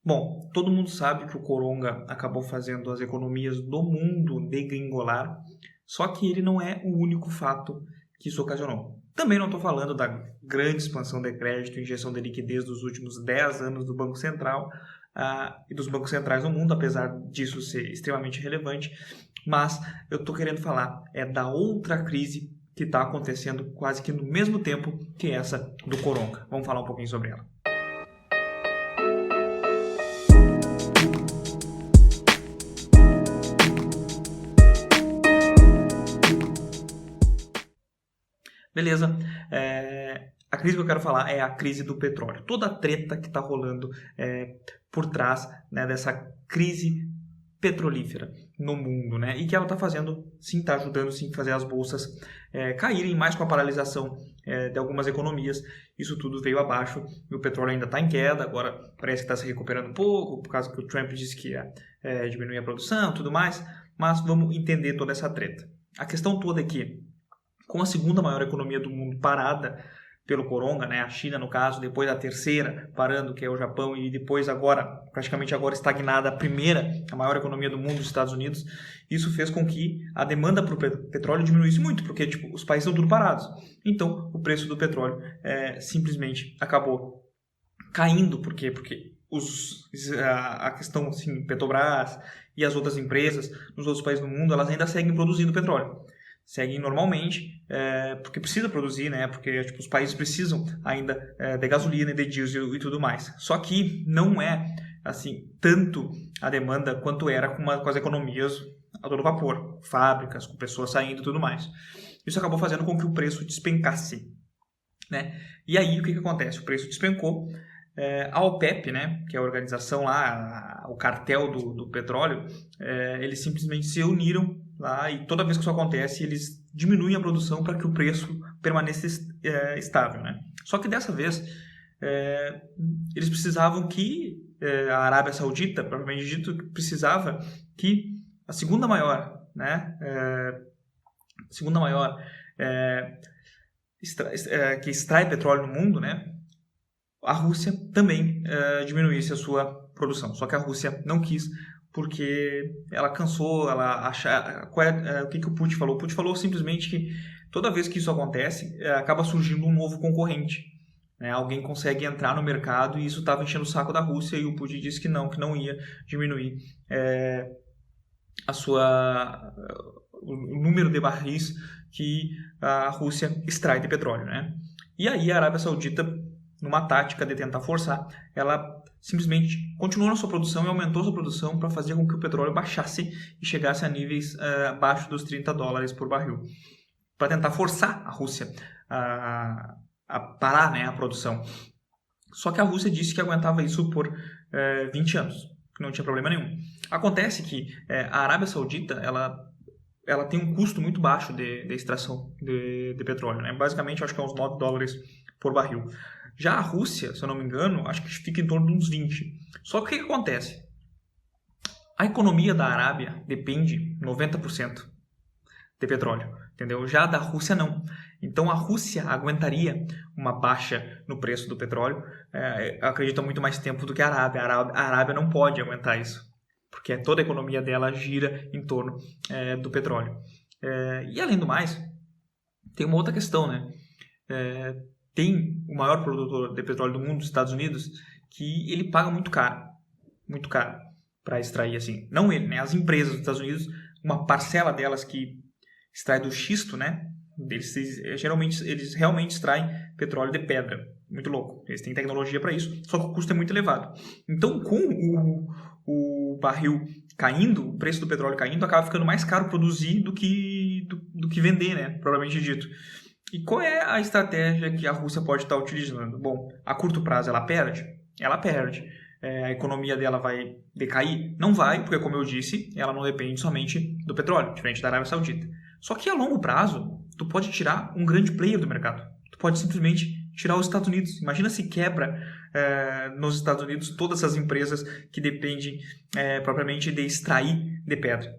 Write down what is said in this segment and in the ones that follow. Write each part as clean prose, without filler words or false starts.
Bom, todo mundo sabe que o Coronga acabou fazendo as economias do mundo degringolar, só que ele não é o único fato que isso ocasionou. Também não estou falando da grande expansão de crédito e injeção de liquidez dos últimos 10 anos do Banco Central e dos bancos centrais no mundo, apesar disso ser extremamente relevante, mas eu estou querendo falar da outra crise que está acontecendo quase que no mesmo tempo que essa do Coronga. Vamos falar um pouquinho sobre ela. Beleza. A crise que eu quero falar é a crise do petróleo. Toda a treta que está rolando por trás, né, dessa crise petrolífera no mundo, né? E que ela está fazendo, sim, está ajudando sim a fazer as bolsas caírem mais com a paralisação de algumas economias. Isso tudo veio abaixo e o petróleo ainda está em queda. Agora parece que está se recuperando um pouco por causa que o Trump disse que ia diminuir a produção, tudo mais. Mas vamos entender toda essa treta. A questão toda é que com a segunda maior economia do mundo parada pelo Coronga, né, a China no caso, depois a terceira parando, que é o Japão, e depois agora, praticamente agora estagnada, a primeira, a maior economia do mundo, os Estados Unidos, isso fez com que a demanda por petróleo diminuísse muito, porque os países estão tudo parados. Então, o preço do petróleo simplesmente acabou caindo. Por quê? Porque a questão, assim, Petrobras e as outras empresas nos outros países do mundo, elas ainda seguem produzindo petróleo. Seguem normalmente, porque precisa produzir, né? Porque os países precisam ainda de gasolina, de diesel e tudo mais. Só que não é assim tanto a demanda quanto era com as economias a todo vapor, fábricas, com pessoas saindo e tudo mais. Isso acabou fazendo com que o preço despencasse, né? E aí o que acontece? O preço despencou. A OPEP, né, que é a organização lá, o cartel do petróleo, eles simplesmente se uniram lá e toda vez que isso acontece, eles diminuem a produção para que o preço permaneça estável, né? Só que dessa vez, eles precisavam que a Arábia Saudita, provavelmente dito, precisava que a segunda maior, né, que extrai petróleo no mundo, né, a Rússia também diminuísse a sua produção. Só que a Rússia não quis, porque ela cansou, ela o que o Putin falou? O Putin falou simplesmente que toda vez que isso acontece, acaba surgindo um novo concorrente. Né? Alguém consegue entrar no mercado e isso estava enchendo o saco da Rússia, e o Putin disse que não ia diminuir o número de barris que a Rússia extrai de petróleo. Né? E aí a Arábia Saudita, numa tática de tentar forçar, ela simplesmente continuou na sua produção e aumentou sua produção para fazer com que o petróleo baixasse e chegasse a níveis abaixo dos $30 por barril, para tentar forçar a Rússia a parar, né, a produção. Só que a Rússia disse que aguentava isso por 20 anos, que não tinha problema nenhum. Acontece que a Arábia Saudita, ela tem um custo muito baixo de extração de petróleo, né? Basicamente, acho que é uns $9 por barril. Já a Rússia, se eu não me engano, acho que fica em torno de uns 20. Só que o que acontece? A economia da Arábia depende 90% de petróleo, entendeu? Já da Rússia não. Então a Rússia aguentaria uma baixa no preço do petróleo, acredita muito mais tempo do que a Arábia. A Arábia não pode aguentar isso, porque toda a economia dela gira em torno do petróleo. E além do mais, tem uma outra questão, né? Tem o maior produtor de petróleo do mundo, os Estados Unidos, que ele paga muito caro para extrair, assim. Não ele, né? As empresas dos Estados Unidos, uma parcela delas que extrai do xisto, né? Eles realmente extraem petróleo de pedra. Muito louco. Eles têm tecnologia para isso, só que o custo é muito elevado. Então, com o barril caindo, o preço do petróleo caindo, acaba ficando mais caro produzir do que vender, né? Provavelmente dito. E qual é a estratégia que a Rússia pode estar utilizando? Bom, a curto prazo ela perde? Ela perde. A economia dela vai decair? Não vai, porque como eu disse, ela não depende somente do petróleo, diferente da Arábia Saudita. Só que a longo prazo, tu pode tirar um grande player do mercado. Tu pode simplesmente tirar os Estados Unidos. Imagina se quebra nos Estados Unidos todas essas empresas que dependem propriamente de extrair de pedra.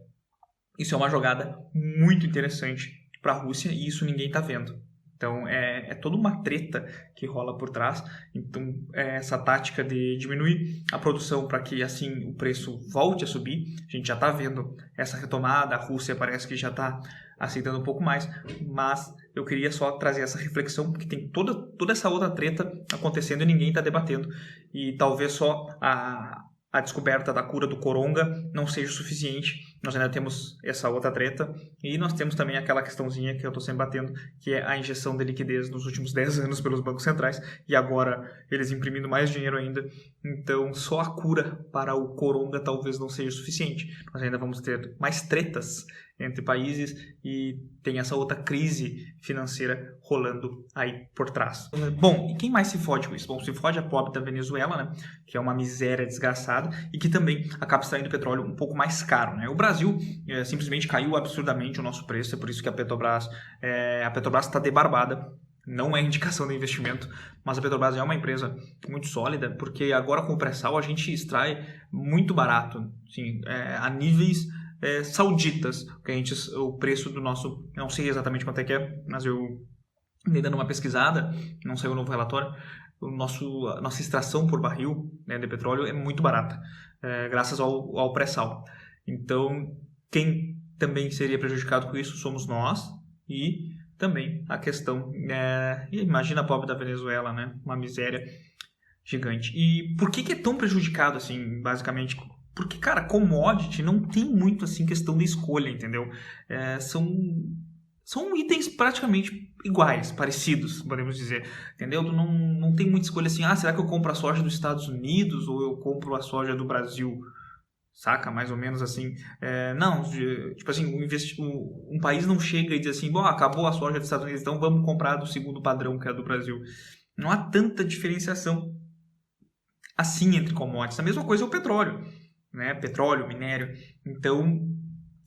Isso é uma jogada muito interessante para a Rússia e isso ninguém está vendo. Então, é toda uma treta que rola por trás. Então, essa tática de diminuir a produção para que, assim, o preço volte a subir. A gente já está vendo essa retomada, a Rússia parece que já está aceitando um pouco mais, mas eu queria só trazer essa reflexão, porque tem toda essa outra treta acontecendo e ninguém está debatendo. E talvez só a descoberta da cura do coronga não seja o suficiente. Nós ainda temos essa outra treta e nós temos também aquela questãozinha que eu estou sempre batendo, que é a injeção de liquidez nos últimos 10 anos pelos bancos centrais e agora eles imprimindo mais dinheiro ainda. Então, só a cura para o coronga talvez não seja o suficiente. Nós ainda vamos ter mais tretas entre países e tem essa outra crise financeira rolando aí por trás. Bom, e quem mais se fode com isso? Bom, se fode a pobre da Venezuela, né? Que é uma miséria desgraçada e que também acaba extraindo petróleo um pouco mais caro, né? O Brasil simplesmente caiu absurdamente o nosso preço, é por isso que a Petrobras está debarbada. Não é indicação de investimento, mas a Petrobras é uma empresa muito sólida, porque agora com o pré-sal a gente extrai muito barato, assim, a níveis sauditas, o preço do nosso, não sei exatamente quanto é que é, mas eu andei dando uma pesquisada, não saiu o novo relatório, a nossa extração por barril, né, de petróleo é muito barata, graças ao pré-sal. Então, quem também seria prejudicado com isso somos nós e também a questão, imagina a pobre da Venezuela, né, uma miséria gigante. E por que é tão prejudicado, assim, basicamente? Porque, cara, commodity não tem muito, assim, questão de escolha, entendeu? São itens praticamente iguais, parecidos, podemos dizer, entendeu? Tu não tem muita escolha assim, será que eu compro a soja dos Estados Unidos ou eu compro a soja do Brasil? Saca? Mais ou menos assim. Não, tipo assim, um país não chega e diz assim, bom, acabou a soja dos Estados Unidos, então vamos comprar do segundo padrão, que é a do Brasil. Não há tanta diferenciação assim entre commodities. A mesma coisa é o petróleo, né? Petróleo, minério. Então,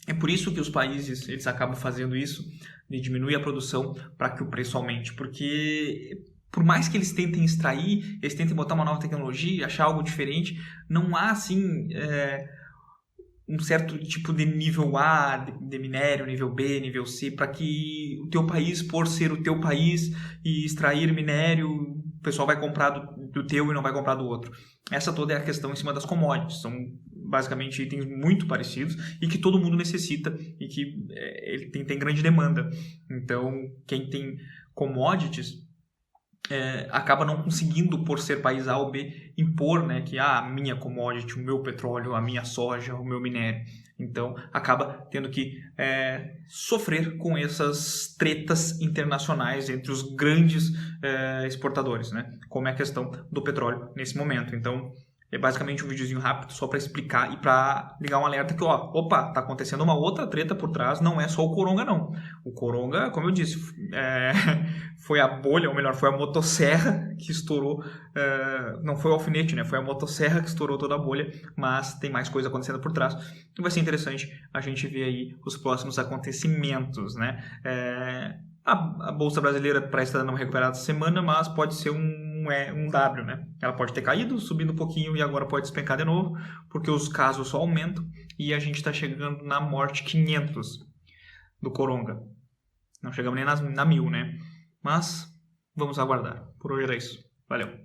é por isso que os países eles acabam fazendo isso, de diminuir a produção para que o preço aumente. Porque por mais que eles tentem extrair, eles tentem botar uma nova tecnologia, achar algo diferente, não há assim um certo tipo de nível A de minério, nível B, nível C, para que o teu país, por ser o teu país e extrair minério, o pessoal vai comprar do teu e não vai comprar do outro. Essa toda é a questão em cima das commodities. São basicamente itens muito parecidos e que todo mundo necessita e que ele tem grande demanda. Então, quem tem commodities acaba não conseguindo, por ser país A ou B, impor, né, que a minha commodity, o meu petróleo, a minha soja, o meu minério. Então, acaba tendo que sofrer com essas tretas internacionais entre os grandes exportadores, né, como é a questão do petróleo nesse momento. Então, é basicamente um videozinho rápido só para explicar e para ligar um alerta que, opa, tá acontecendo uma outra treta por trás, não é só o coronga, não. O coronga, como eu disse, foi a bolha, ou melhor, foi a motosserra que estourou, não foi o alfinete, né? Foi a motosserra que estourou toda a bolha, mas tem mais coisa acontecendo por trás. E vai ser interessante a gente ver aí os próximos acontecimentos, né? A Bolsa Brasileira parece estar dando uma recuperada essa semana, mas pode ser um W, né? Ela pode ter caído, subindo um pouquinho e agora pode despencar de novo, porque os casos só aumentam e a gente está chegando na morte 500 do coronga. Não chegamos nem na 1000, né? Mas vamos aguardar. Por hoje era isso. Valeu.